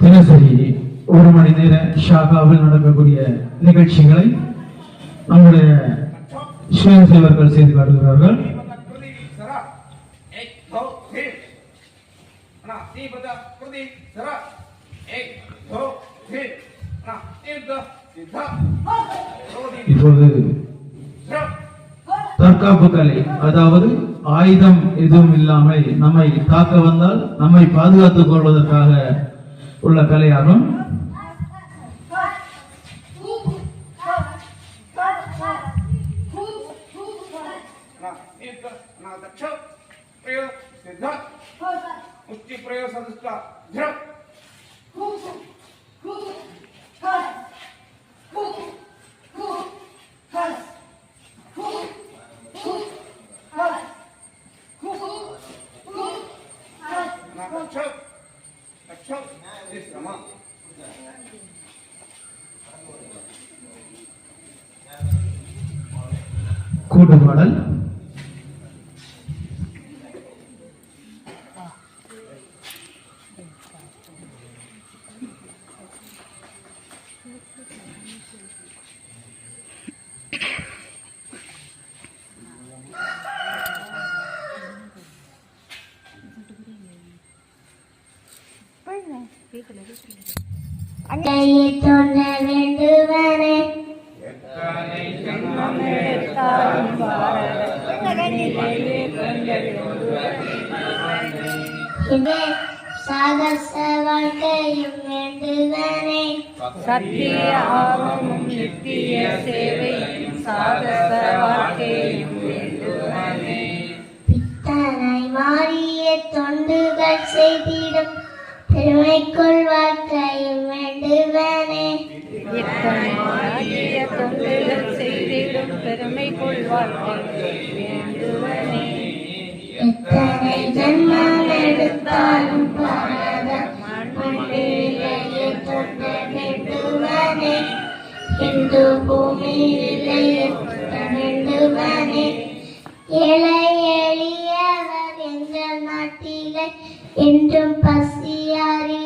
தினசரி ஒரு மணி நேர ஷாகாவில் நடக்கக்கூடிய நிகழ்ச்சிகளை நம்முடைய சுயம் சேவர்கள் செய்து வருகிறார்கள். இப்போது தற்காப்பு கலை, அதாவது ஆயுதம் எதுவும் இல்லாமல் நம்மை தாக்க வந்தால் நம்மை பாதுகாத்துக் கொள்வதற்காக உள்ள கலையாகும். கூடுபாடல், அன்னையை தோன்ற வேண்டுவனே சாகச வாழ்க்கையும் வேண்டுவனே சத்திய ஆர்வமும் நித்திய சேவையும் சாகச வாழ்க்கையும் வேண்டுவனே பித்தனை மாறிய தொண்டுகள் செய்திடும் பெருமைக்குள் வாழ்க்கையும் வேண்டுவனே இத்தனை தொண்டுகள் செய்திடும் பெருமைக்குள் வாழ்க்கை வேண்டுவனே எத்தனை ஜன்மம் எடுத்தாலும் பாரதம் மண்ணிலேயே தொண்ட வேண்டுவனே இந்து பூமியிலே வேண்டுவனே ஏழை எளியவர் எங்கள் நாட்டிலே என்றும் பசியாரி